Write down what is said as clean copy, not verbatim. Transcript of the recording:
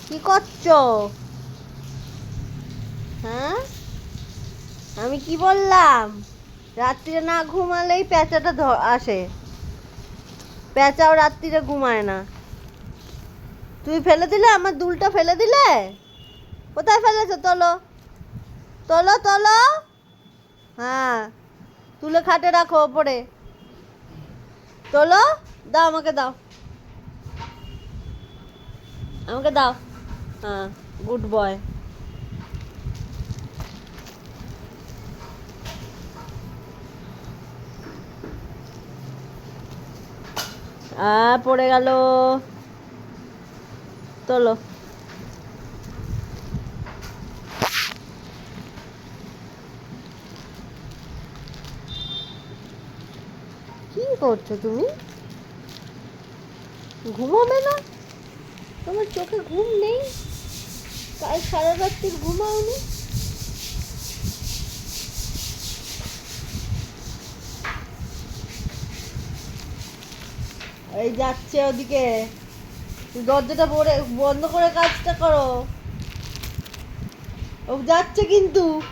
কি করছো? হ্যাঁ, আমি কি বললাম? রাত্রিরে না ঘুমালেই প্যাঁচাটা আসে। প্যাঁচাও রাত্রিরে ঘুমায় না। তুই ফেলে দিলে, আমার দুলটা ফেলে দিলে। কোথায় ফেলেছো? তোলো, তোলো, তোলো। হ্যাঁ, তুলে খাটে রাখো ওপরে। তোলো, দাও আমাকে, দাও আমাকে, দাও। হ্যাঁ, গুড বয়। পড়ে গেল। তোলো। কি করছো তুমি? ঘুমাবে না? তোমার চোখে ঘুম নেই? কাল সারা রাত্রি ঘুমাওনি? এই যাচ্ছে ওদিকে। দরজাটা বন্ধ করে কাজটা করো। ও যাচ্ছে কিন্তু।